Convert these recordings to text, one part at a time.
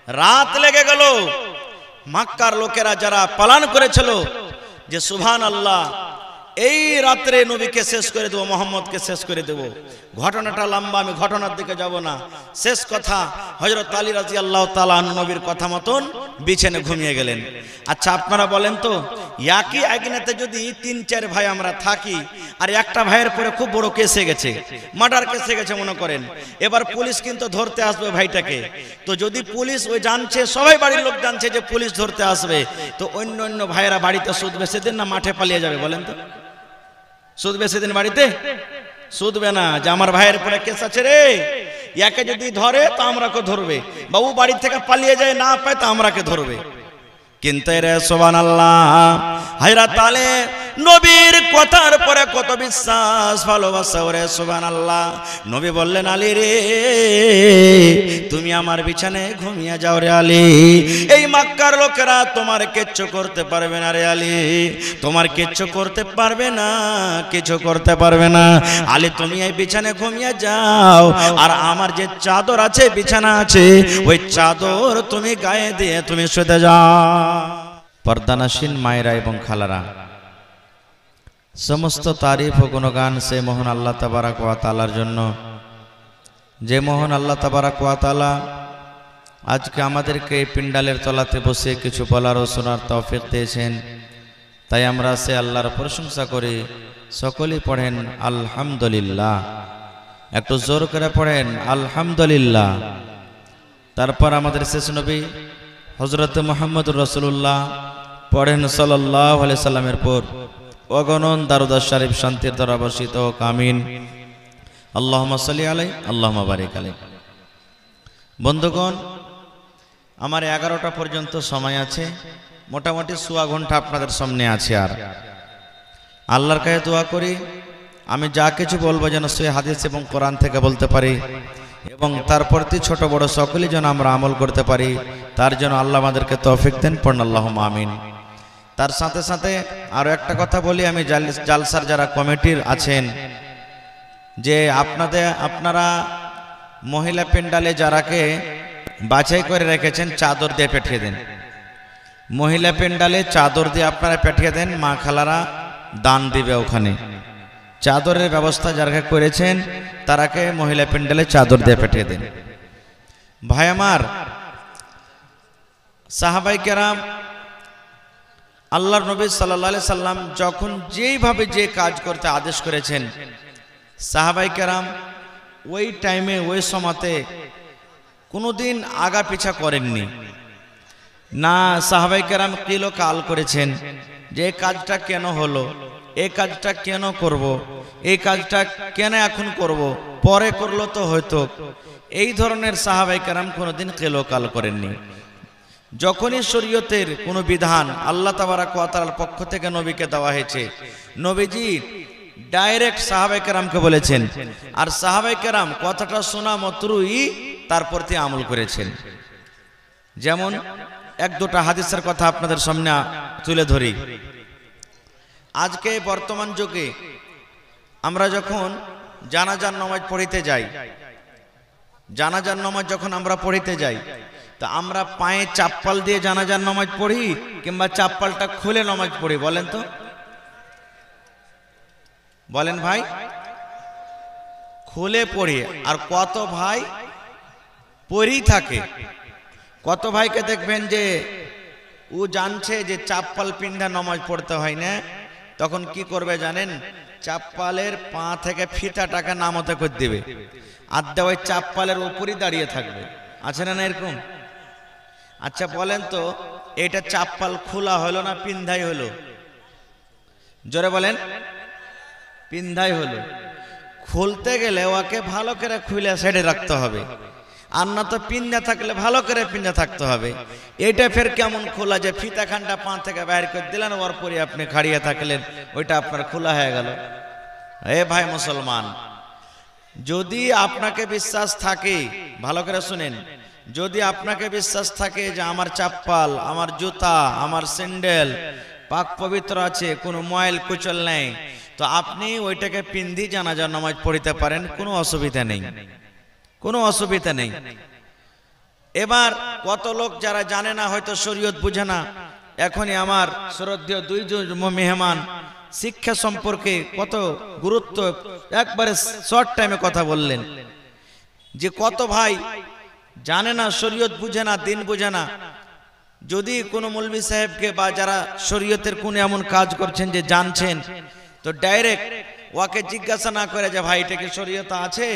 রাত লেগে গেল। মক্কার লোকেরা যারা পালন করেছিল যে সুবহানাল্লাহ, এই রাত্রে নবীকে শেষ করে দেবো, মোহাম্মদকে শেষ করে দেবো। ঘটনাটা লম্বা, আমি ঘটনার দিকে যাব না। শেষ কথা, হযরত আলী রাদিয়াল্লাহু তাআলা আনহু নবীর কথা মতন বিছানে ঘুমিয়ে গেলেন। আচ্ছা আপনারা বলেন তো, একই আগুনেতে যদি 3-4 ভাই আমরা থাকি, আর একটা ভাইয়ের পরে খুব বড় কেসে গেছে, মার্ডার কেসে গেছে মনে করেন, এবার পুলিশ কিন্তু ধরতে আসবে ভাইটাকে। তো যদি পুলিশ ওই জানছে, সবাই বাড়ির লোক জানছে যে পুলিশ ধরতে আসবে, তো অন্য অন্য ভাইয়েরা বাড়িতে সুদ বেশি দিন না মাঠে পালিয়ে যাবে? বলেন তো, সুদ বেশি দিন বাড়িতে সুদবে না যে আমার ভাইয়ের পরে কেস আছে রে, ইয়াকে যদি ধরে তো আমরাকে ধরবে, বাবু বাড়ি থেকে পালিয়ে যায় না পায় তো আমরাকে ধরবে। কিন্তু রে সুবহানাল্লাহ, হযরত আলী নবীর কথার পরে কত বিশ্বাস ভালোবাসা ওরে সুবহানাল্লাহ। নবী বললেন, আলী রে তুমি আমার বিছানায় ঘুমিয়ে যাও রে আলী, এই মক্কার লোকেরা তোমার কিচ্ছু করতে পারবে না রে আলী, তোমার কিচ্ছু করতে পারবে না, কিছু করতে পারবে না। আলী তুমি এই বিছানায় ঘুমিয়ে যাও, আর আমার যে চাদর আছে বিছানা আছে, ওই চাদর তুমি গায়ে দিয়ে তুমি শুতে যাও। পর্দানাসীন মায়েরা এবং খালারা, সমস্ত তারিফ ও গুণগান সে মহান আল্লাহ তাবারক ওয়া তাআলার জন্য, যে মহান আল্লাহ তাবারক ওয়া তাআলা আজকে আমাদেরকে এই পিন্ডালের তলাতে বসে কিছু বলার ও শোনার তৌফিক দিয়েছেন। তাই আমরা সে আল্লাহর প্রশংসা করি। সকলেই পড়েন আলহামদুলিল্লাহ, একটু জোর করে পড়েন আলহামদুলিল্লাহ। তারপর আমাদের শেষ নবী হযরত মুহাম্মদুর রাসূলুল্লাহ পড়েন সাল্লাল্লাহু আলাইহি সাল্লামের পর অগণন দারুদ শরীফ শান্তির দ্বারা বর্ষিত হোক, আমিন। আল্লাহুম্মা সাল্লি আলাইহি আল্লাহুম্মা বারিক আলাইহি। বন্ধুগণ, আমার 11টা পর্যন্ত সময় আছে, মোটামুটি সোয়া ঘন্টা আপনাদের সামনে আছে। আর আল্লাহর কাছে দোয়া করি আমি যা কিছু বলবো যেন সহিহ হাদিস এবং কোরআন থেকে বলতে পারি, এবং তার প্রতি ছোট বড় সকলেই যেন আমরা আমল করতে পারি, তার জন্য আল্লাহ আমাদেরকে তৌফিক দেন। পড়ুন আল্লাহুম্মা আমিন। তার সাথে সাথে আরো একটা কথা বলি, আমি জালসার যারা কমিটির আছেন, যে আপনারা মহিলা পেন্ডালে যারাকে বাছাই করে রেখেছেন চাদর দিয়ে পাঠিয়ে দেন। মহিলা পেন্ডালে চাদর দিয়ে আপনারা পাঠিয়ে দেন, মা খালারা দান দিবে ওখানে। চাদরের ব্যবস্থা যারা করেছেন তারাকে মহিলা পেন্ডালে চাদর দিয়ে পাঠিয়ে দেন। ভাই আমার, সাহাবায়ে কেরাম আল্লাহর নবী সাল্লাল্লাহু আলাইহি সাল্লাম যখন যেইভাবে যে কাজ করতে আদেশ করেছেন, সাহাবায়ে কেরাম ওই টাইমে ওই সময়তে কোনোদিন আগা পিছা করেননি না। সাহাবায়ে কেরাম কিলো কাল করেছেন যে এই কাজটা কেন হলো, এই কাজটা কেন করব, এই কাজটা কেন এখন করব, পরে করলো তো হয়তো। এই ধরনের সাহাবায়ে কেরাম কোনোদিন কিলো কাল করেননি। যখনই শরীয়তের কোনো বিধান আল্লাহ তাবারক ওয়া তাআলার পক্ষ থেকে নবীকে দেওয়া হয়েছে, নবীজি ডাইরেক্ট সাহাবায়ে কেরামকে বলেছেন, আর সাহাবায়ে কেরাম কথাটা শোনা মাত্রই তার প্রতি আমল করেছেন। যেমন এক দুটা হাদিসের কথা আপনাদের সামনে তুলে ধরি। আজকে বর্তমান যুগে আমরা যখন জানাজার নামাজ পড়িতে যাই, জানাজার নামাজ যখন আমরা পড়িতে যাই, তা আমরা পায়ে চাপ্পাল দিয়ে জানাজার নামাজ পড়ি কিংবা চাপ্পালটা খুলে নামাজ পড়ি? বলেন তো, বলেন ভাই। খুলে পড়ি। আর কত ভাই পড়েই থাকে। কত ভাইকে দেখবেন যে ও জানছে যে চাপ্পাল পিন্ধা নামাজ পড়তে হয় না, তখন কি করবে জানেন? চাপ্পালের পা থেকে ফিতাটাকে নামতে করে দেবে, আর ওই চাপ্পালের উপরই দাঁড়িয়ে থাকবে। আছে না এরকম? আচ্ছা বলেন তো, এটা চাপ্পাল খোলা হলো না পিন্ধাই হলো? জোরে বলেন। পিন্ধাই হলো। খুলতে গেলে ওকে ভালো করে খুলে সাইডে রাখতে হবে, আর না তো পিন্ধা থাকলে ভালো করে পিন্ধা থাকতে হবে। এটা ফের কেমন খোলা যে ফিতাখানটা পা থেকে বাইর করে দিলেন, ওর পরে আপনি খাড়িয়ে থাকলেন, ওইটা আপনার খোলা হয়ে গেল। এ ভাই মুসলমান, যদি আপনাকে বিশ্বাস থাকে, ভালো করে শুনেন, যদি আপনাকে বিশ্বাস থাকে যে আমার চাপ্পাল, আমার জুতা, আমার স্যান্ডেল পাক পবিত্র আছে, কোনো ময়ল কুচল নেই, তো আপনি ওইটাকে পিন্ধি জানাজার নামাজ পড়িতে পারেন, কোনো অসুবিধা নেই, কোনো অসুবিধা নেই। এবার কত লোক যারা জানে না, হয়তো শরীয়ত বুঝে না, এখনই আমার শ্রদ্ধেয় দুইজন মেহমান শিক্ষা সম্পর্কে কত গুরুত্ব একবারে শর্ট টাইমে কথা বললেন, যে কত ভাই জানে না, শরীয়ত বুঝে না, দিন বুঝে না। যদি কোনো মৌলভী সাহেবকে বা যারা শরীয়তের কোন এমন কাজ করছেন যে জানছেন, তো ডাইরেক্ট ওকে জিজ্ঞাসা না করে যে ভাই এটা কি শরীয়ত আছে,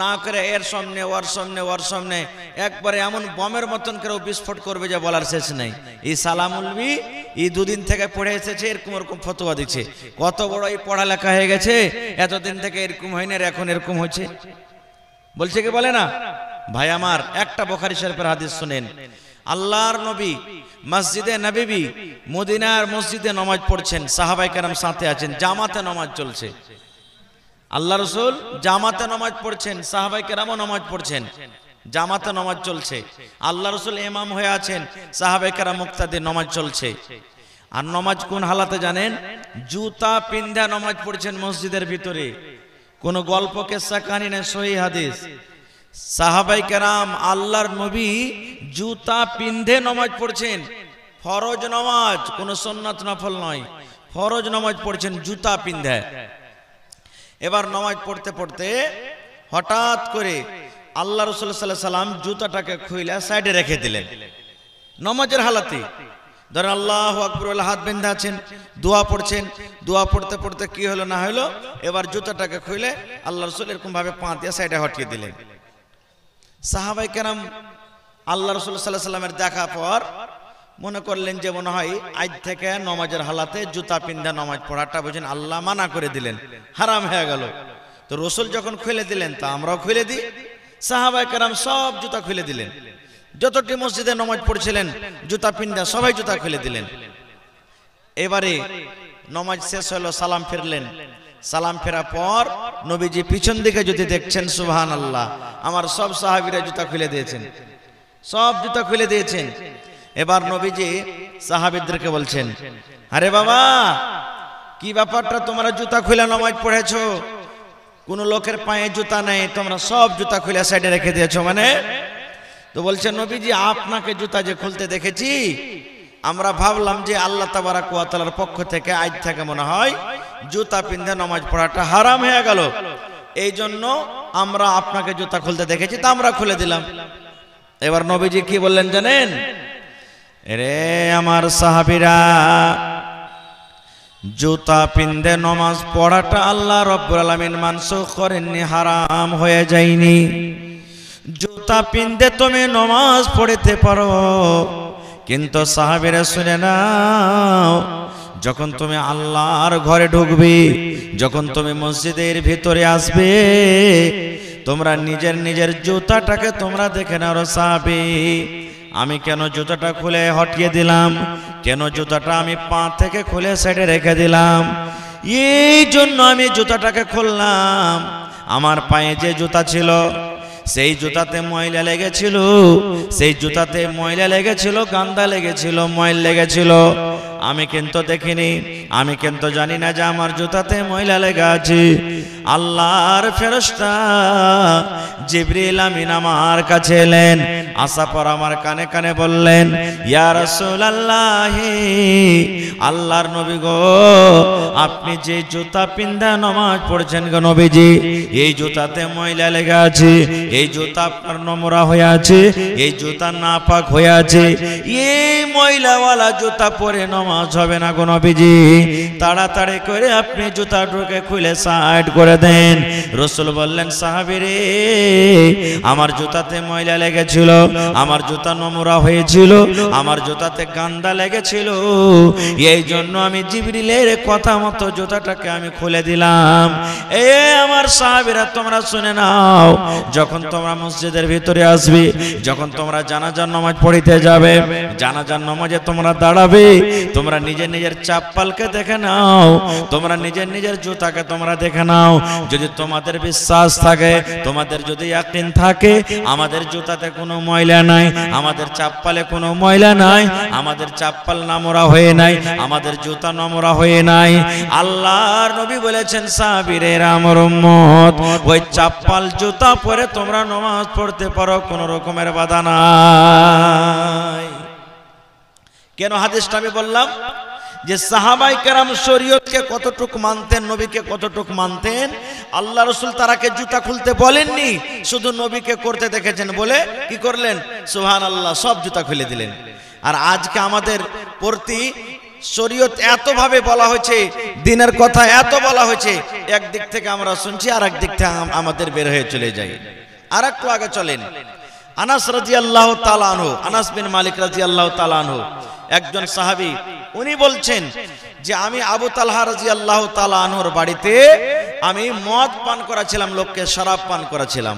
না করে এর সামনে ওর সামনে ওর সামনে একবারে এমন বমের মতন করে বিস্ফোট করবে যে বলার শেষ নাই। এই সালামুলবি এই দুদিন থেকে পড়ে এসেছে, এরকম এরকম ফতোয়া দিচ্ছে। কত বড় এই পড়ালেখা হয়ে গেছে, এতদিন থেকে এরকম হয়নি, এখন এরকম হচ্ছে বলছে কি বলে না। ভাই আমার, একটা বুখারী শরীফের হাদিস শুনেন। আল্লাহর নবী মসজিদে নববী মদিনার মসজিদে নামাজ পড়ছেন, সাহাবায়ে কেরাম সাথে আছেন, জামাতে নামাজ চলছে। আল্লাহ রাসূল জামাতে নামাজ পড়ছেন, সাহাবায়ে কেরামও নামাজ পড়ছেন, জামাতে নামাজ চলছে। আল্লাহ রাসূল ইমাম হয়ে আছেন, সাহাবায়ে কেরাম মুক্তাদি, নামাজ চলছে। আর নামাজ কোন হালাতে জানেন? জুতা পিন্ধা নামাজ পড়ছেন মসজিদের ভিতরে। কোন গল্প কিসসা কাহিনী না, সহিহ হাদিস। সাহাবায়ে কেরাম আল্লাহর নবী জুতা পিন্ধে নামাজ পড়ছেন, ফরজ নামাজ, কোন সুন্নাত নফল নয়, ফরজ নামাজ পড়ছেন জুতা পিন্ধে। এবার নামাজ পড়তে পড়তে হঠাৎ করে আল্লাহ রাসূল সাল্লাল্লাহু আলাইহি সাল্লাম জুতাটাকে খুলে সাইডে রেখে দিলেন নামাজের হালাতে। ধরেন আল্লাহু আকবার বলে হাত বেঁধে আছেন, দোয়া পড়ছেন, দোয়া পড়তে পড়তে কি হলো না হলো, এবার জুতাটাকে খুলে আল্লাহ রাসূল এরকম ভাবে পা দিয়ে সাইডে হটিয়ে দিলেন। সাহাবায়ে কেরাম আল্লাহ রাসূল সাল্লাল্লাহু আলাইহি সাল্লামের দেখা পর মনে করলেন যে মনে হয় আজ থেকে নামাজের হালাতে জুতা পিন্ধা নামাজ পড়াটা বুঝেন আল্লাহ মানা করে দিলেন, হারাম হয়ে গেল। তো রাসূল যখন খুলে দিলেন তা আমরাও খুলে দিই। সাহাবায়ে কেরাম সব জুতা খুলে দিলেন, যতটি মসজিদে নামাজ পড়ছিলেন জুতা পিন্ধা সবাই জুতা খুলে দিলেন। এবারে নামাজ শেষ হলো, সালাম ফিরলেন। সালাম ফেরার পর নবীজি পিছন দিকে যদি দেখছেন, সুবহানাল্লাহ, আমার সব সাহাবীরা জুতা খুলে দিয়েছেন, সব জুতা খুলে দিয়েছেন। এবার নবীজি সাহাবীদেরকে বলছেন, আরে বাবা, কি ব্যাপারটা, তোমরা জুতা খুলে নামাজ পড়েছো, কোন লোকের পায়ে জুতা নেই, তোমরা সব জুতা খুলে সাইডে রেখে দিয়েছো মানে? তো বলছে নবীজি, আপনাকে জুতা যে খুলতে দেখেছি, আমরা ভাবলাম যে আল্লাহ তাবারাক ওয়া তাআলার পক্ষ থেকে আজ থেকে মনে হয় জুতা পিন্ধে নামাজ পড়াটা হারাম হয়ে গেল, এই জন্য আমরা আপনাকে জুতা খুলতে দেখেছি, তা আমরা খুলে দিলাম। এবার নবীজি কি বললেন জানেন? রে আমার সাহাবীরা, জুতা পিন্ধে নামাজ পড়াটা আল্লাহ রাব্বুল আলামিন মানসুখ করেননি, হারাম হয়ে যায়নি। জুতা পিন্ধে তুমি নামাজ পড়তে পারো, কিন্তু সাহাবীরা শুনে নাও, যখন তুমি আল্লাহর ঘরে ঢুকবে, যখন তুমি মসজিদের ভিতরে আসবে, তোমরা নিজের নিজের জুতাটাকে তোমরা দেখে নাও। সাহাবী, আমি কেন জুতাটা খুলে হটিয়ে দিলাম, কেন জুতাটা আমি পা থেকে খুলে সাইডে রেখে দিলাম? এই জন্য আমি জুতাটাকে খুললাম, আমার পায়ে যে জুতা ছিল সেই জুতাতে ময়লা লেগেছিল, সেই জুতাতে ময়লা লেগেছিল, গান্দা লেগেছিল, ময়লা লেগেছিল। আমি কিন্তু দেখিনি, আমি কিন্তু জানি না যে আমার জুতাতে ময়লা লেগে আছে। আল্লাহর ফেরেশতা জিবরিল আমিন আমার কাছে এলেন, আসার পর আমার কানে কানে বললেন, ইয়া রাসূলুল্লাহ, আল্লাহর নবী গো, আপনি যে জুতা পিন্ধা নামাজ পড়ছেন গো নবীজি, এই জুতাতে ময়লা লেগে আছে, এই জুতা আপনার নোংরা হয়ে আছে, এই জুতা নাপাক হয়ে আছে, এই ময়লাওয়ালা জুতা পরে নামাজ হবে না গো নবীজি, তাড়াতাড়ি করে আপনি জুতাটাকে খুলে সাইড করে দেন। রাসূল বললেন, সাহাবী রে, আমার জুতাতে ময়লা লেগেছিল, আমার জুতা নোংরা হয়েছিল, আমার জুতাতে গান্দা লেগেছিল, এই জন্য আমি জিবরিলের কথা মতো জুতাটাকে আমি খুলে দিলাম। এ আমার সাহাবীরা, তোমরা শুনে নাও, যখন তোমরা মসজিদের ভিতরে আসবে, যখন তোমরা জানাজার নামাজ পড়িতে যাবে, জানাজার নামাজে তোমরা দাঁড়াবে, তোমরা নিজের নিজের চাপ্পালকে দেখে নাও, তোমরা নিজের নিজের জুতাকে তোমরা দেখে নাও। যদি তোমাদের বিশ্বাস থাকে, তোমাদের যদি ইয়াকিন থাকে, আমাদের জুতাতে কোনো ময়লা নাই, আমাদের চাপ্পালে কোনো ময়লা নাই, আমাদের চাপ্পাল নোংরা হয়ে নাই, আমাদের জুতা নোংরা হয়ে নাই, আল্লাহর নবী বলেছেন, সাহাবীরা আমার উম্মত, ওই চাপ্পাল জুতা পরে তোমরা নামাজ পড়তে পারো, কোনো রকমের বাধা নাই। কেন হাদিসটা আমি বললাম যে সাহাবায়ে কেরাম শরীয়তকে কতটুকু মানতেন, নবীকে কতটুকু মানতেন। আল্লাহ রাসূল তারাকে জুতা খুলতে বলেননি, শুধু নবীকে করতে দেখেছেন বলে কি করলেন, সুবহানাল্লাহ, সব জুতা খুলে দিলেন। আর আজকে আমাদের প্রতি শরীয়ত এত ভাবে বলা হয়েছে, দিনের কথা এত বলা হয়েছে, একদিক থেকে আমরা শুনছি আর এক দিক থেকে আমাদের বের হয়ে চলে যাই। আর একটু আগে চলেন, আনাস রাদিয়াল্লাহু তাআলা আনহু, আনাস বিন মালিক রাদিয়াল্লাহু তাআলা আনহু একজন সাহাবী, উনি বলছেন যে আমি আবু তালহা রাদিয়াল্লাহু তাআলা আনহুর বাড়িতে আমি মদ পান করাছিলাম, লোককে শরাব পান করাছিলাম।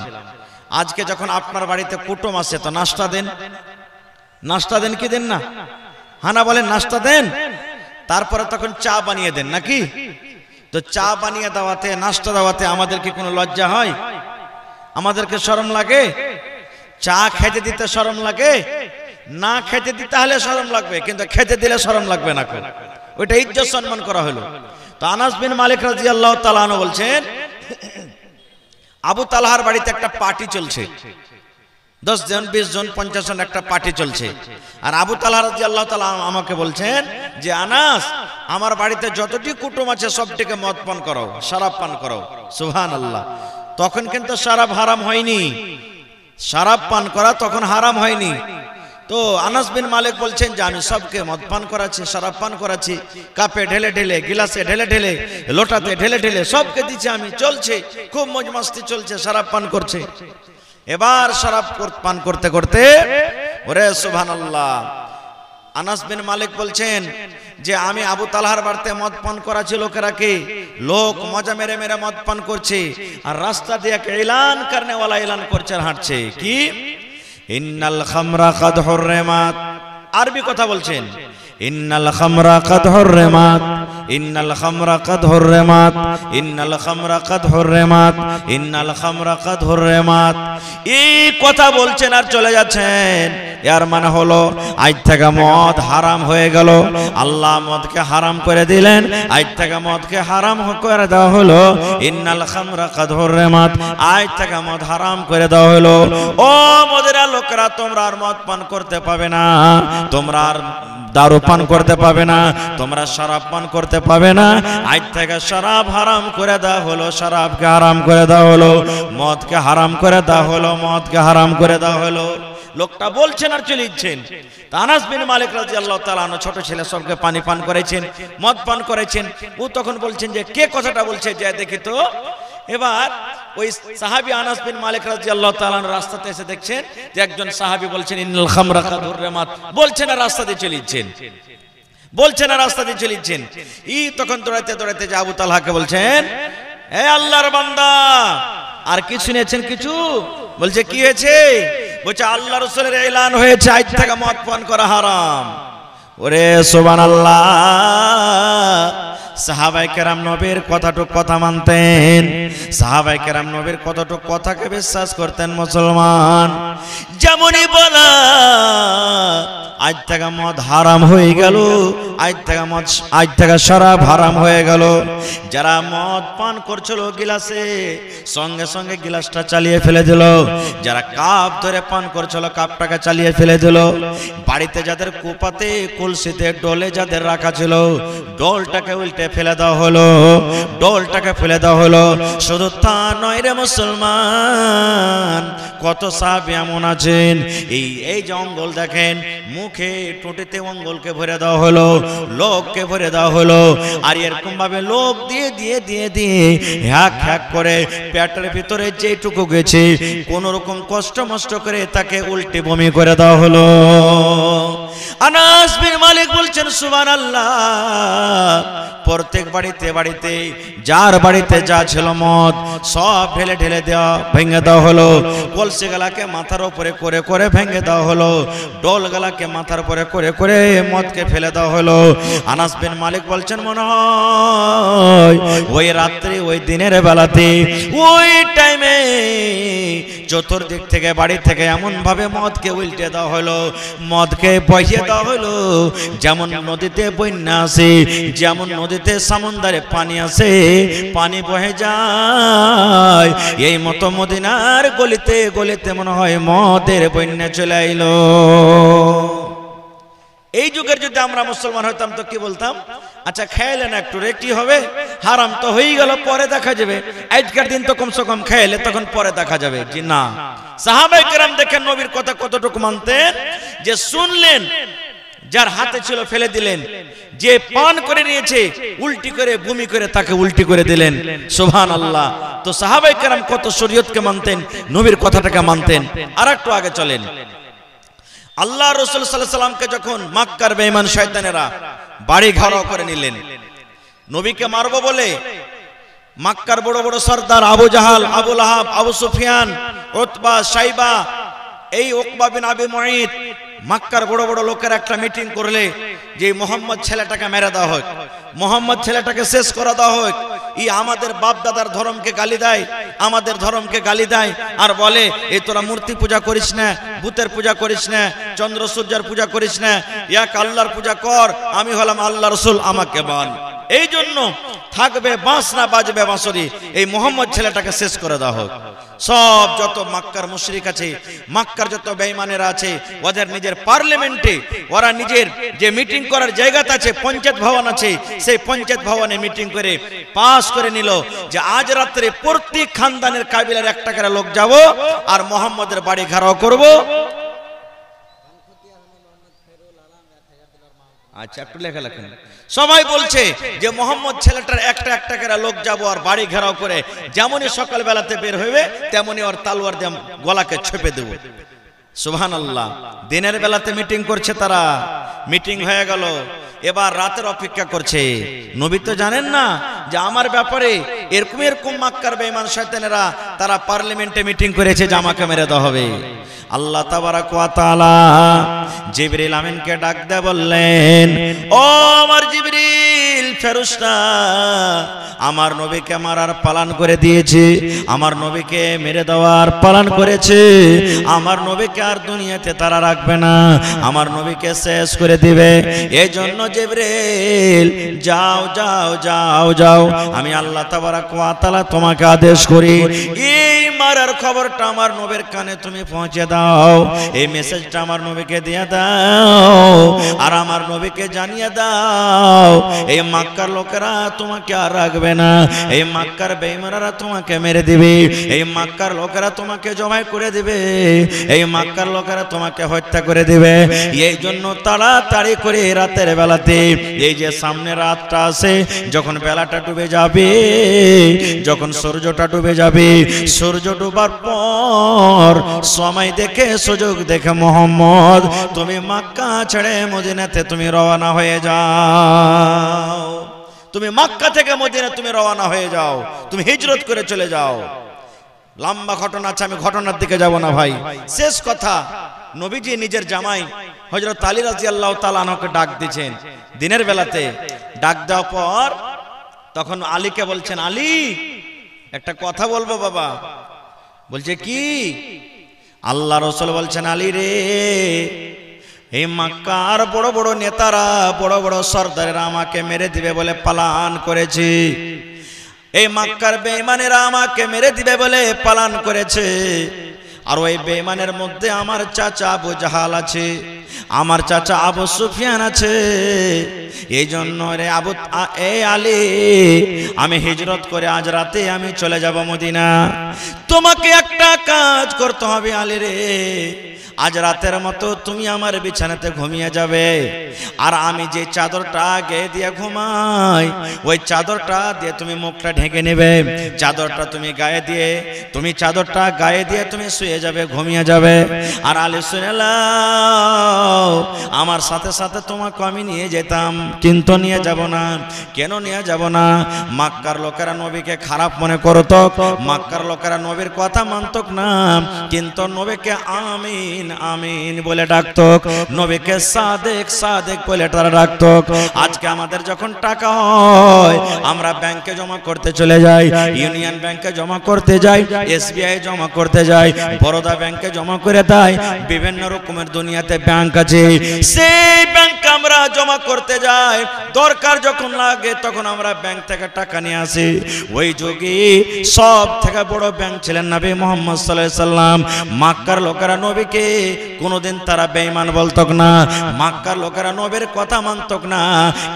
আজকে যখন আপনার বাড়িতে কুটুম আসে তো নাস্তা দেন, নাস্তা দেন কি দেন না? হানা বলেন নাস্তা দেন, তারপরে তখন চা বানিয়ে দেন নাকি? তো চা বানিয়ে দেওয়াতে, নাস্তা দেওয়াতে আমাদের কি কোনো লজ্জা হয়? আমাদেরকে শরম লাগে? চা খেতে দিতে শরম লাগে? না খেতে দিতে হলে শরম লাগবে, কিন্তু খেতে দিলে শরম লাগবে না, ওইটা ইজ্জত সম্মান করা হলো। তো আনাস বিন মালিক রাদিয়াল্লাহু তাআলা আনহু বলছেন আবু তালহার বাড়িতে একটা পার্টি চলছে, 10 জন 20 জন 50 জন একটা পার্টি চলছে। আর আবু তালহা রাদিয়াল্লাহু তাআলা আমাকে বলছেন যে আনাস, আমার বাড়িতে যতটি কুটুম আছে সবটিকে মদ পান করাও, শরাব পান করাও। সুবহানাল্লাহ। তখন কিন্তু শরাব হারাম হয়নি, শরাব পান করা তখন হারাম হয়নি। তো আনাস বিন মালিক বলছেন যে আমি সবকে মদ পান করাচ্ছি, শরাব পান করাচ্ছি, কাপে ঢেলে ঢেলে, গিলাসে ঢেলে ঢেলে, লোটাতে ঢেলে ঢেলে সবকে দিচ্ছি আমি, চলছে খুব মজ মস্তি চলছে, শরাব পান করছে। এবার শরাব পান করতে করতে, ওরে সুবহানাল্লাহ, আনাস বিন মালিক বলছেন যে আমি আবু তালহার বাড়িতে মদ পান করাচ্ছি লোকেরাকে, লোক মজা মেরে মেরে মদ পান করছে, আর রাস্তা দিয়ে এলান করনেওয়ালা এলান করছে, হাঁটছে কি, ইন্নাল খামরা কাদ হুররিমাত, আরবি কথা বলছেন, ইন্নাল খামরা কাদ হুররিমাত, ইন্নাল খামরা কাদ হুররিমাত, ইন্নাল খামরা কাদ হুররিমাত, ইন্নাল খামরা কাদ হুররিমাত, এই কথা বলছেন আর চলে যাচ্ছেন। এর মানে হলো আজ থেকে মদ হারাম হয়ে গেল, আল্লাহ মদকে হারাম করে দিলেন, আজ থেকে মদকে হারাম করে দেওয়া হলো। ইন্নাল খামরা কাদ হুররিমাত, আজ থেকে মদ হারাম করে দেওয়া হলো। ও মদিরা লোকেরা, তোমরা আর মদ পান করতে পাবে না, তোমরা আর দারু পান করতে পাবে না, তোমরা শরাব পান করতে পাবে না। আজ থেকে শরাব হারাম করে দেওয়া হলো, শরাবকে হারাম করে দেওয়া হলো, মদকে হারাম করে দেওয়া হলো, মদকে হারাম করে দেওয়া হলো। লোকটা বলছেন আর চলে যাচ্ছেন। আনাস বিন মালিক রাদিয়াল্লাহু তাআলা আনহু ছোট ছেলে সবকে পানি পান করেছেন, মদ পান করেছেন। ও তখন বলছেন যে কে কথাটা বলছে, যে দেখি তো। এবার ওই সাহাবী আনাস বিন মালিক রাদিয়াল্লাহু তাআলা রাস্তাতে এসে দেখছেন যে একজন সাহাবী বলছেন ইন্নাল খামরা কাদ হুররিমাত, বলছেন আর রাস্তা দিয়ে চলে যাচ্ছেন, বলছেন আর রাস্তা দিয়ে চলে যাচ্ছেন। তখন দৌড়াইতে দৌড়াইতে যে আবু তালহাকে বলছেন, হে আল্লাহর বান্দা, আর কিছু নিয়েছেন? কিছু। বলছে কি হয়েছে? বলছে আল্লাহ রাসূলের এলান হয়েছে আজ থেকে মদ পান করা হারাম। ওরে সুবহানাল্লাহ, সাহাবায়ে কেরাম নবীর কতটুক কথা মানতেন, সাহাবায়ে কেরাম নবীর কতটুক কথাকে বিশ্বাস করতেন মুসলমান। যেমনই বলা আজ থেকে মদ হারাম হয়ে গেল, আজ থেকে শরাব হারাম হয়ে গেল। যারা মদ পান করছিল গিলাসে, সঙ্গে সঙ্গে গিলাসটা চালিয়ে ফেলে দিল। যারা কাপ ধরে পান করছিল, কাপটাকে চালিয়ে ফেলে দিল। বাড়িতে যাদের কুপাতে, কলসিতে, ডোলে যাদের রাখা ছিল, ডোলটাকে উল্টে ফেলে দেওয়া হলো, ডোলটাকে ফেলে দেওয়া হলো। শুধু তা নয় রে মুসলমান, কত সাহাবী এমন আছেন, এই যে অঙ্গল দেখেন, মুখে টোটেতে অঙ্গলকে ভরে দেওয়া হলো, লোককে ভরে দেওয়া হলো। আর এরকম ভাবে লোক দিয়ে দিয়ে দিয়ে দিয়ে হ্যাক হ্যাক করে পেটের ভিতরে যেটুকু গেছে কোন রকম কষ্ট মষ্ট করে তাকে উল্টে বমি করে দেওয়া হলো। আনাস বিন মালিক বলছেন সুবহানাল্লাহ, প্রত্যেক বাড়িতে বাড়িতে যার বাড়িতে যা ছিল মদ সব ঢেলে ঢেলে দেওয়া, ভেঙে দেওয়া হলো। কলসি গালাকে মাথার উপরে করে করে ভেঙে দেওয়া হলো, ডোল গালাকে মাথার উপরে করে করে মদকে ফেলে দেওয়া হলো। আনাস বিন মালিক বলছেন মনে হয় ওই রাত্রি, ওই দিনের বেলাতে, ওই টাইমে চতুর্দিক থেকে বাড়ি থেকে এমন ভাবে মদকে উল্টে দেওয়া হলো, মদকে বহিয়ে দেওয়া হলো। যেমন নদীতে বন্যা আসে, যেমন নদীতে সমুদ্রে পানি আসে, পানি বহে যায়, এই মতো মদিনার গলিতে গলিতে মনে হয় মদের বন্যা চলে আইলো। এই যুগের যদি আমরা মুসলমান হতাম তো কি বলতাম, আচ্ছা খেয়ালে না একটু রে কি হবে, হারাম তো হয়েই গেল, পরে দেখা যাবে, আজকের দিন তো কমসে কম খেয়ালে, তখন পরে দেখা যাবে। জি না, সাহাবায়ে কেরাম দেখেন নবীর কথা কতটুকু মানতেন, যে শুনলেন যার হাতে ছিল ফেলে দিলেন, যে পান করে নিয়েছে উল্টি করে বমি করে তাকে উল্টি করে দিলেন। সুবহানাল্লাহ। তো সাহাবায়ে কেরাম কত শরীয়তকে মানতেন, নবীর কথাটাকে মানতেন। আর একটু আগে চলেন, আল্লাহ রাসূল সাল্লাল্লাহু আলাইহি সাল্লামকে যখন মক্কার বেঈমান শয়তানেরা বাড়ি ঘেরাও করে নিলেন, নবীকে মারবো বলে মক্কার বড় বড় সরদার আবু জাহাল, আবু লাহাব, আবু সুফিয়ান, উতবা, শাইবা, এই উকবা বিন আবি মুঈত, মক্কার বড় বড় লোকের একটা মিটিং করলে যে মোহাম্মদ ছেলেটাকে মেরে দেওয়া হোক, মোহাম্মদ ছেলেটাকে শেষ করে দেওয়া হোক। ই আমাদের বাপ দাদার ধর্মকে গালি দেয়, আমাদের ধর্মকে গালি দেয়, আর বলে এই তোরা মূর্তি পূজা করিস না, ভূতের পূজা করিস না, চন্দ্র সূর্যের পূজা করিস না, এক আল্লাহর পূজা কর, আমি হলাম আল্লাহ রাসূল, আমাকে মান। এই জন্য থাকবে বাঁশ না বাজবে বাঁশরি, এই মোহাম্মদ ছেলেটাকে শেষ করে দেওয়া হোক। সব যত মক্কার মুশরিক আছে, মক্কার যত বেঈমানেরা আছে, ওদের নিজের পার্লামেন্টে ওরা নিজের যে মিটিং করার জায়গাতে আছে, পঞ্চায়েত ভবন আছে, সেই পঞ্চায়েত ভবনে মিটিং করে পাস করে নিল যে আজ রাত্রে প্রত্যেক খানদানের কাবিলার একটা করে লোক যাব আর মোহাম্মদের বাড়ি ঘেরাও করব। আচ্ছা একটু লেখা লেখেন। সবাই বলছে যে মোহাম্মদ ছেলেটার একটা একটা করে লোক যাব আর বাড়ি ঘেরাও করে, যেমনই সকাল বেলাতে বের হইবে তেমনি ওর তালোয়ার দিয়ে গলাকে ছেপে দেব। সুবহানাল্লাহ। দিনের বেলাতে মিটিং করছে তারা, মিটিং হয়ে গেল, এবার রাতের অপেক্ষা করছে। নবী তো জানেন না যে আমার ব্যাপারে এরকম এরকম মক্কার বেঈমান শয়তানেরা তারা পার্লামেন্টে মিটিং করেছে যে আমাকে মেরে দেওয়া হবে। আল্লাহ তাবারাক ওয়া তাআলা জিবরিল আমিনকে ডাক দিয়ে বললেন, ও আমার জিবরিল ফেরেশতা, আমার নবীকে মারার পালন করে দিয়েছে, আমার নবীকে মেরে দেওয়ার পালন করেছে, আমার নবীকে আর দুনিয়াতে তারা রাখবে না, আমার নবীকে শেষ করে দিবে। এই জন্য জিবরিল যাও যাও যাও যাও, আমি আল্লাহ তাবারাক ওয়া তাআলা তোমাকে আদেশ করি এই মারার খবরটা আমার নবীর কানে তুমি পৌঁছে দাও, এই মেসেজটা আমার নবীকে দিয়ে দাও, আর আমার নবীকে জানিয়ে দাও এই মক্কার লোকেরা তোমাকে আর রাখবে না, এই মক্কার বেঈমানরা তোমাকে মেরে দিবে, এই মক্কার লোকেরা তোমাকে জবাই করে দিবে, এই মক্কার লোকেরা তোমাকে হত্যা করে দিবে। এই জন্য তাড়াতাড়ি করে রাতের বেলাতে, এই যে সামনে রাতটা আছে, যখন বেলাটা ডুবে যাবে, যখন সূর্যটা ডুবে যাবে, সূর্য ডুবার পর সময় দেখে সুযোগ দেখে মোহাম্মদ তুমি মক্কা ছেড়ে মদিনাতে তুমি রওনা হয়ে যাও, তুমি মক্কা থেকে মদিনা তুমি রওনা হয়ে যাও, তুমি হিজরত করে চলে যাও। লম্বা ঘটনা আছে, আমি ঘটনার দিকে যাব না ভাই। শেষ কথা, নবীজি নিজের জামাই হযরত আলী রাদিয়াল্লাহু তাআলা আনহুকে ডাক দিয়েছেন দিনের বেলাতে। ডাক দেওয়ার পর তখন আলীকে বলছেন, আলী একটা কথা বলবো বাবা। বলছে কি? আল্লাহ রাসূল বলছেন, আলী রে, এই মক্কার বড় বড় নেতারা, বড় বড় সরদারেরা আমাকে মেরে দিবে বলে পালান করেছে, এই মক্কার বেঈমানেরা আমাকে মেরে দিবে বলে পালান করেছে। আর ওই বেঈমানের মধ্যে আমার চাচা আবু জাহাল আছে, আমার চাচা আবু সুফিয়ান আছে। এই জন্য রে আলী, আমি হিজরত করে আজ রাতে আমি চলে যাব মদিনা। তোমাকে একটা কাজ করতে হবে আলী রে, আজ রাতের মতো তুমি আমার বিছানাতে ঘুমিয়ে যাবে, আর আমি যে চাদরটা গায়ে দিয়ে ঘুমাই ওই চাদরটা দিয়ে তুমি মুখটা ঢেকে নেবে, চাদরটা তুমি গায়ে দিয়ে, তুমি চাদরটা গায়ে দিয়ে তুমি শুয়ে যাবে, ঘুমিয়ে যাবে। আর আলী শুনে নাও, আমার সাথে সাথে তোমাকে আমি নিয়ে যেতাম, কিন্তু নিয়ে যাব না। কেন নিয়ে যাব না? মক্কার লোকেরা নবীকে খারাপ মনে করতো, মক্কার লোকেরা নবীর কথা মানতক না, কিন্তু নবীকে আমিন আমিন বলে ডাকতো, নবীকে সাদেক সাদেক বলে তারা ডাকতো। আজকে আমাদের যখন টাকা হয় আমরা ব্যাংকে জমা করতে চলে যাই, ইউনিয়ন ব্যাংকে জমা করতে যাই, এসবিআই জমা করতে যাই, বরোদা ব্যাংকে জমা করে দেয়, বিভিন্ন রকমের দুনিয়াতে ব্যাংক আছে। সেই ব্যাংক ব্যাংকে আমরা জমা করতে যাই, দরকার যখন লাগে তখন আমরা ব্যাংক থেকে টাকা নিয়ে আসি। ওই যুগে সব থেকে বড় ব্যাংক ছিলেন নবী মুহাম্মদ সাল্লাল্লাহু আলাইহি সাল্লাম। মক্কার লোকেরা নবীকে কোনোদিন তারা বেঈমান বলতো না, মক্কার লোকেরা নবীর কথা মানতো না,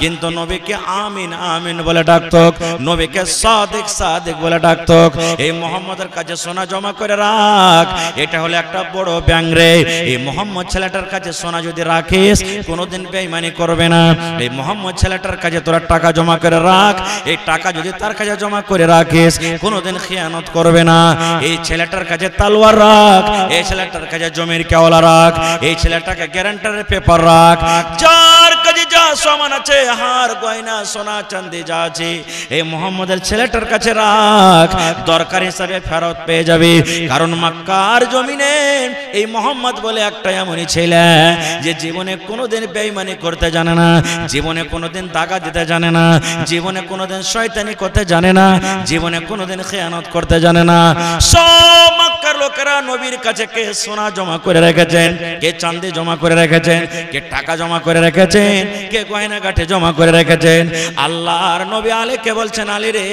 কিন্তু নবীকে আমিন আমিন বলে ডাকতো, নবীকে সাদিক সাদিক বলে ডাকতো। এই মুহাম্মদের কাছে সোনা জমা করে রাখ, এটা হলো একটা বড় ব্যাংক রে। এই মুহাম্মদ ছেলেটার কাছে সোনা যদি রাখিস কোনোদিন বেঈমানি করবে না। এই মুহাম্মদ ছেলেটার কাছে তোরা টাকা জমা করে রাখ, এই টাকা যদি তার কাছে জমা করে রাখিস কোনোদিন খিয়ানত করবে না। এই ছেলেটার কাছে তলোয়ার রাখ, এই ছেলেটার কাছে জমির কেওয়ালা রাখ, এই ছেলেটাকে গ্যারান্টারের পেপার রাখ, যার কাছে যা সামান আছে হার গয়না সোনা চাঁদি যা আছে এই মুহাম্মদের ছেলেটার কাছে রাখ, দরকার হিসাবে ফেরত পেয়ে যাবে। কারণ মক্কার জমিনে এই মুহাম্মদ বলে একটা এমনই ছেলে যে জীবনে কোনোদিন বেঈমানি করতে জানে না, জীবনে কোনোদিন দাগা দিতে জানে না, জীবনে কোনোদিন শয়তানি করতে জানে না, জীবনে কোনোদিন খেয়ানত করতে জানে না। সব মক্কার লোকেরা নবীর কাছে কে সোনা জমা করে রেখেছেন, কে চাঁদি জমা করে রেখেছেন, কে টাকা জমা করে রেখেছেন, কে গয়না গাঁঠে জমা করে রেখেছেন। আল্লাহর নবী আলীকে বলছেন, আলী রে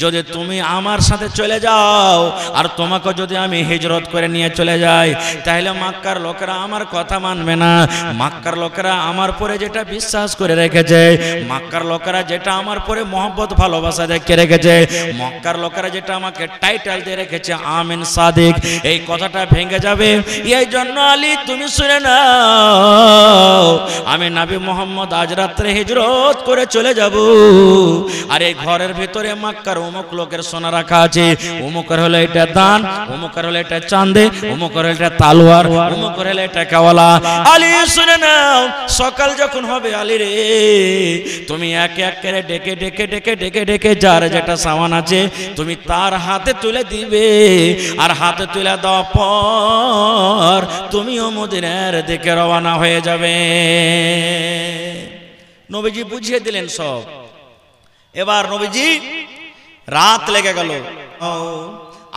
যদি তুমি আমার সাথে চলে যাও আর তোমাকে যদি আমি হিজরত করে নিয়ে চলে যাই তাহলে মক্কার লোকেরা আমার কথা মানবে না। মক্কার লোকেরা আমার পরে যেটা বিশ্বাস করে রেখেছে, মক্কার লোকেরা যেটা আমার পরে মহব্বত ভালোবাসা দেখে রেখেছে, মক্কার লোকেরা যেটা আমাকে টাইটেল দিয়ে রেখেছে আমিন সাদিক, এই কথাটা ভেঙে যাবে। এই জন্য আলী তুমি শুনে নাও, আমি নবী মুহাম্মদ আজ রাত্রে হিজরত করে চলে যাব, আর এই ঘরের ভিতরে মক্কার অমুক লোকের সোনা রাখা আছে, অমুকের হলো এটা দান, অমুকের হলো এটা চাঁদে, অমুকের হলো এটা তালোয়ার, অমুকের হলো এটা কেওয়ালা। আলী শুনে নাও, সকাল যখন হবে আলী রে তুমি একে এক করে ডেকে ডেকে ডেকে ডেকে ডেকে যার যেটা সামান আছে তুমি তার হাতে তুলে দিবে, আর হাতে তুলে দেওয়ার পর তুমিও মদিনার দিকে রওনা হয়ে যাবে। নবীজি বুঝিয়ে দিলেন সব। এবার নবীজি রাত লেগে গেল।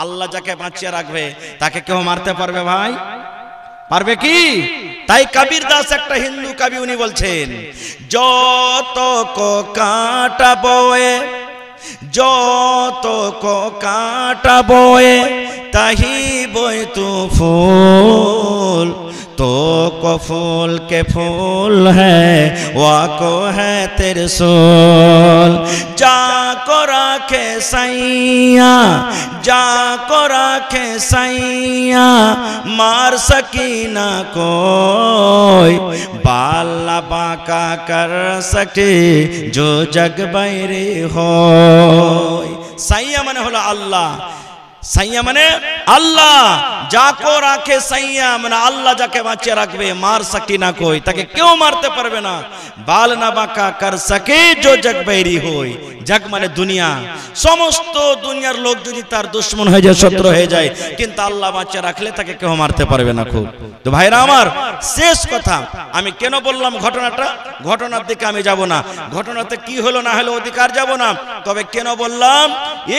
আল্লাহ যাকে বাঁচিয়ে রাখবে তাকে কেউ মারতে পারবে ভাই? পারবে কি? তাই কবির দাস একটা হিন্দু কবি উনি বলছেন, যত কো কাঁটা বয়ে, যত কো কাঁটা বয়ে তাহি বই তু ফুল, तो को फूल के फूल है वाको है तेरे सोल, जाको राखे सैया, जाको राखे सैया, मार सकी ना कोई, बाला बाका कर सके जो जग बैरी हो। सैया माने हलो अल्लाह, সাইয়া মানে আল্লাহ, যাকো রাখে সাইয়া মানে আল্লাহ যাকে বাঁচিয়ে রাখবে, মার সকি না কই, তাকে কেউ মারতে পারবে না। বাল না বাঁকা কর সকে জো জগ बैरी होय, জগ মানে দুনিয়া, সমস্ত দুনিয়ার লোক যদি তার দুশমন হয়ে যায়, শত্রু হয়ে যায়, কিন্তু আল্লাহ বাঁচিয়ে রাখলে তাকে কেউ মারতে পারবে না। খুব তো ভাইরা আমার, শেষ কথা আমি কেন বললাম ঘটনাটা, ঘটনার দিকে আমি যাব না, ঘটনাতে কি হলো না হলো অধিকার যাব না, তবে কেন বললাম,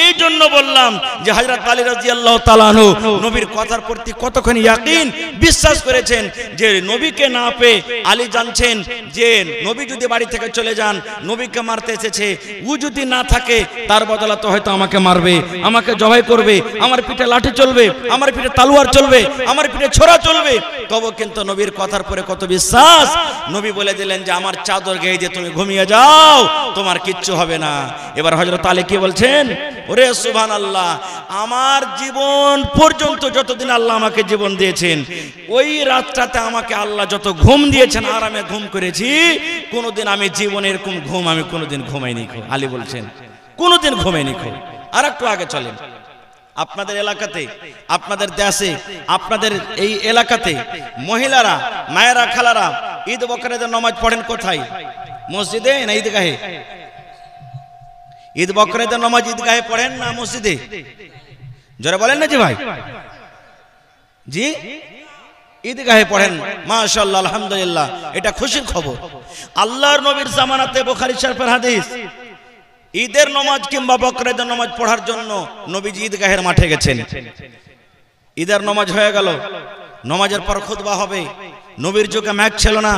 এই জন্য বললাম যে হযরত আলী রাদিয়াল্লাহু তাআলা আনহু নবীর কথার প্রতি কতখানি ইয়াকিন বিশ্বাস করেছেন, যে নবীকে না পেয়ে আলী জানছেন যে নবী যদি বাড়ি থেকে চলে যান, নবীকে মারতে এসেছে, ও যদি না থাকে তার বদলাতে হয়তো আমাকে মারবে, আমাকে জবাই করবে, আমার পিঠে লাঠি চলবে, আমার পিঠে তলোয়ার চলবে, আমার পিঠে ছোরা চলবে। তবে কিন্তু নবীর কথার পরে কত বিশ্বাস, নবী বলে দিলেন যে আমার চাদর গায়ে দিয়ে তুমি ঘুমিয়ে যাও, তোমার কিচ্ছু হবে না। এবার হযরত আলী কি বলছেন, ওরে সুবহানাল্লাহ, আমার জীবন পর্যন্ত যতদিন আল্লাহ আমাকে জীবন দিয়েছেন, ওই রাতটাতে আমাকে আল্লাহ যত ঘুম দিয়েছেন আরামে ঘুম করেছি, কোনোদিন আমি জীবনে এরকম ঘুম আমি কোনোদিন ঘুমাইনি। আলী বলছেন কোনোদিন ঘুমাইনি। আর একটু আগে চলেন, আপনাদের এলাকাতে, আপনাদের দেশে, আপনাদের এই এলাকাতে মহিলারা, মায়েরা, খালারা ঈদ বকরিদের নামাজ পড়েন কোথায়? মসজিদে না ঈদগাহে? ঈদ বকরিদের নামাজ ঈদগাহে পড়েন না মসজিদে? জোরে বলেন না জি ভাই, জি ঈদগাহে পড়েন। মাশাআল্লাহ, আলহামদুলিল্লাহ, এটা খুশির খবর। আল্লাহর নবীর জামানাতে বুখারী শরীফের হাদিস, ঈদের নামাজ কিংবা বকরিদের নামাজ পড়ার জন্য নবীজি ঈদগাহের মাঠে গেছেন। ঈদের নামাজ হয়ে গেল, নামাজের পর খুতবা হবে। নবীর যুগে মাইক ছিল না,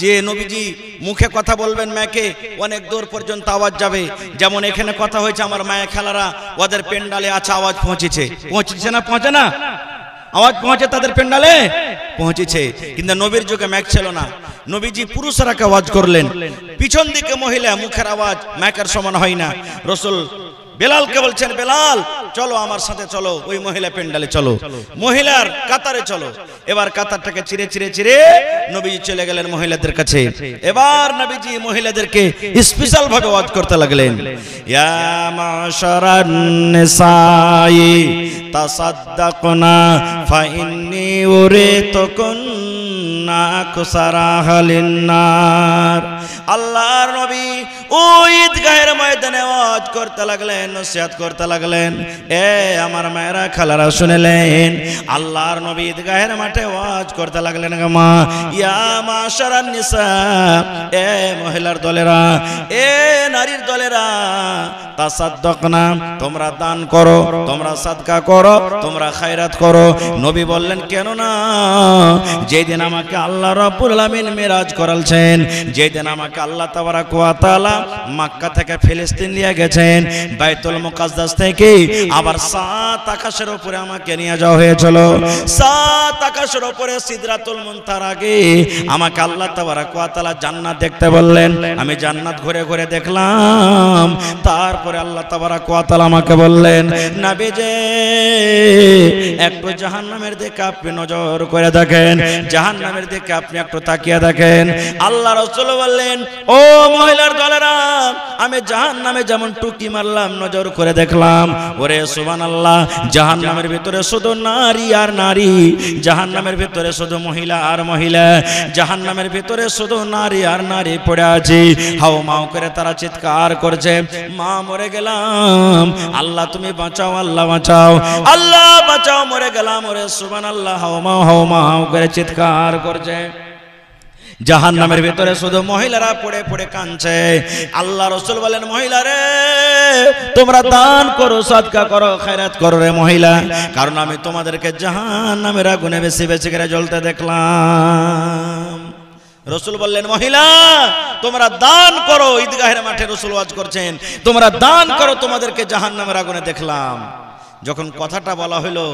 যে নবীজি মুখে কথা বলবেন মাইকে অনেক দূর পর্যন্ত আওয়াজ যাবে। যেমন এখানে কথা হয়েছে, আমার মায়ের খেলারা ওদের পেন্ডালে আছে, আওয়াজ পৌঁছেছে না পৌঁছে না? আওয়াজ পৌঁছে তাদের পেন্ডালে পৌঁছেছে। কিন্তু নবীর যুগে মাইক ছিল না, নবীজি পুরুষরাকে আওয়াজ করলেন। পিছন দিকে মহিলা, মুখের আওয়াজ মাইকের সমান হয় না। রাসূল বেলালকে বলছেন, বেলাল চলো আমার সাথে চলো, ওই মহিলা পেন্ডালে চলো, মহিলার কাতারে চলো। এবার কাতারটাকে চিরে চিরে চিরে নবীজি চলে গেলেন মহিলাদের কাছে। এবার নবীজি মহিলাদেরকে স্পেশাল ভাবে ওয়াজ করতে লাগলেন, ইয়া মাশারান নিসাই তাসাদ্দাকনা ফাইন্নী উরিতুকুন্না আকসারাহালিন নার। আল্লাহর নবী ওই ঈদগাহের ময়দানে ওয়াজ করতে লাগলেন, নসিহত করতে লাগলেন। এ আমার মায়েরা খালারা শুনলেন, আল্লাহর নবী ঈদগাহের মাঠে ওয়াজ করতে লাগলেন, মা ইয়া মাশারান নিসা, এ মহিলার দলেরা, এ নারীর দলেরা, তাসাদ্দাকনা, তোমরা দান করো, তোমরা সাদকা করো, তোমরা খায়রাত করো। নবী বললেন, কেন না? যেদিন আমাকে আল্লাহ রাব্বুল আলামিন মিরাজ করালছেন, যেদিন আমাকে আল্লাহ তাবারাক ওয়া তাআলা মক্কা থেকে ফিলিস্তিন নিয়ে গেছেন, বাইতুল মুকাদ্দাস থেকে আবার 7 আকাশের উপরে আমাকে নিয়ে যাওয়া হয়েছিল। 7 আকাশের উপরে সিদরাতুল মুনতাহার আগে আমাকে আল্লাহ তাবারাক ওয়া তাআলা জান্নাত দেখতে বললেন। আমি জান্নাত ঘুরে ঘুরে দেখলাম। তারপরে আল্লাহ তাবারাক ওয়া তাআলা আমাকে বললেন, নবীজি একটু জাহান্নামের দিকে আপনি নজর করে দেখেন, জাহান্নামের দিকে আপনি একটু তাকিয়ে দেখেন। আল্লাহ রাসূল বললেন, ও মহিলার দলেরা, আমি জাহান্নামে যেমন টুকি মারলাম, নজর করে দেখলাম, ওরে সুবহানাল্লাহ, জাহান্নামের ভিতরে শুধু নারী আর নারী, জাহান্নামের ভিতরে শুধু মহিলা আর মহিলা, জাহান্নামের ভিতরে শুধু নারী আর নারী পড়ে আছে। হাও মাও করে তারা চিৎকার করছে, মা মরে গেলাম, আল্লাহ তুমি বাঁচাও, আল্লাহ বাঁচাও, আল্লাহ বাঁচাও, মরে গেলাম, ওরে সুবহানাল্লাহ, হাও মাও করে চিৎকার করছে। জাহান্নামের ভিতরে শুধু মহিলারা পড়ে পড়ে কাঁদছে। আল্লাহ রাসূল বলেন, মহিলারে তোমরা দান করো, সাদকা করো, খায়রাত করো রে মহিলা, কারণ আমি তোমাদেরকে জাহান্নামের আগুনে বেশি বেশি করে জ্বলতে দেখলাম। রাসূল বললেন, মহিলা তোমরা দান করো। ঈদগাহের মাঠে রাসূল ওয়াজ করছেন, তোমরা দান করো, তোমাদেরকে জাহান্নামের আগুনে দেখলাম। যখন কথাটা বলা হলো,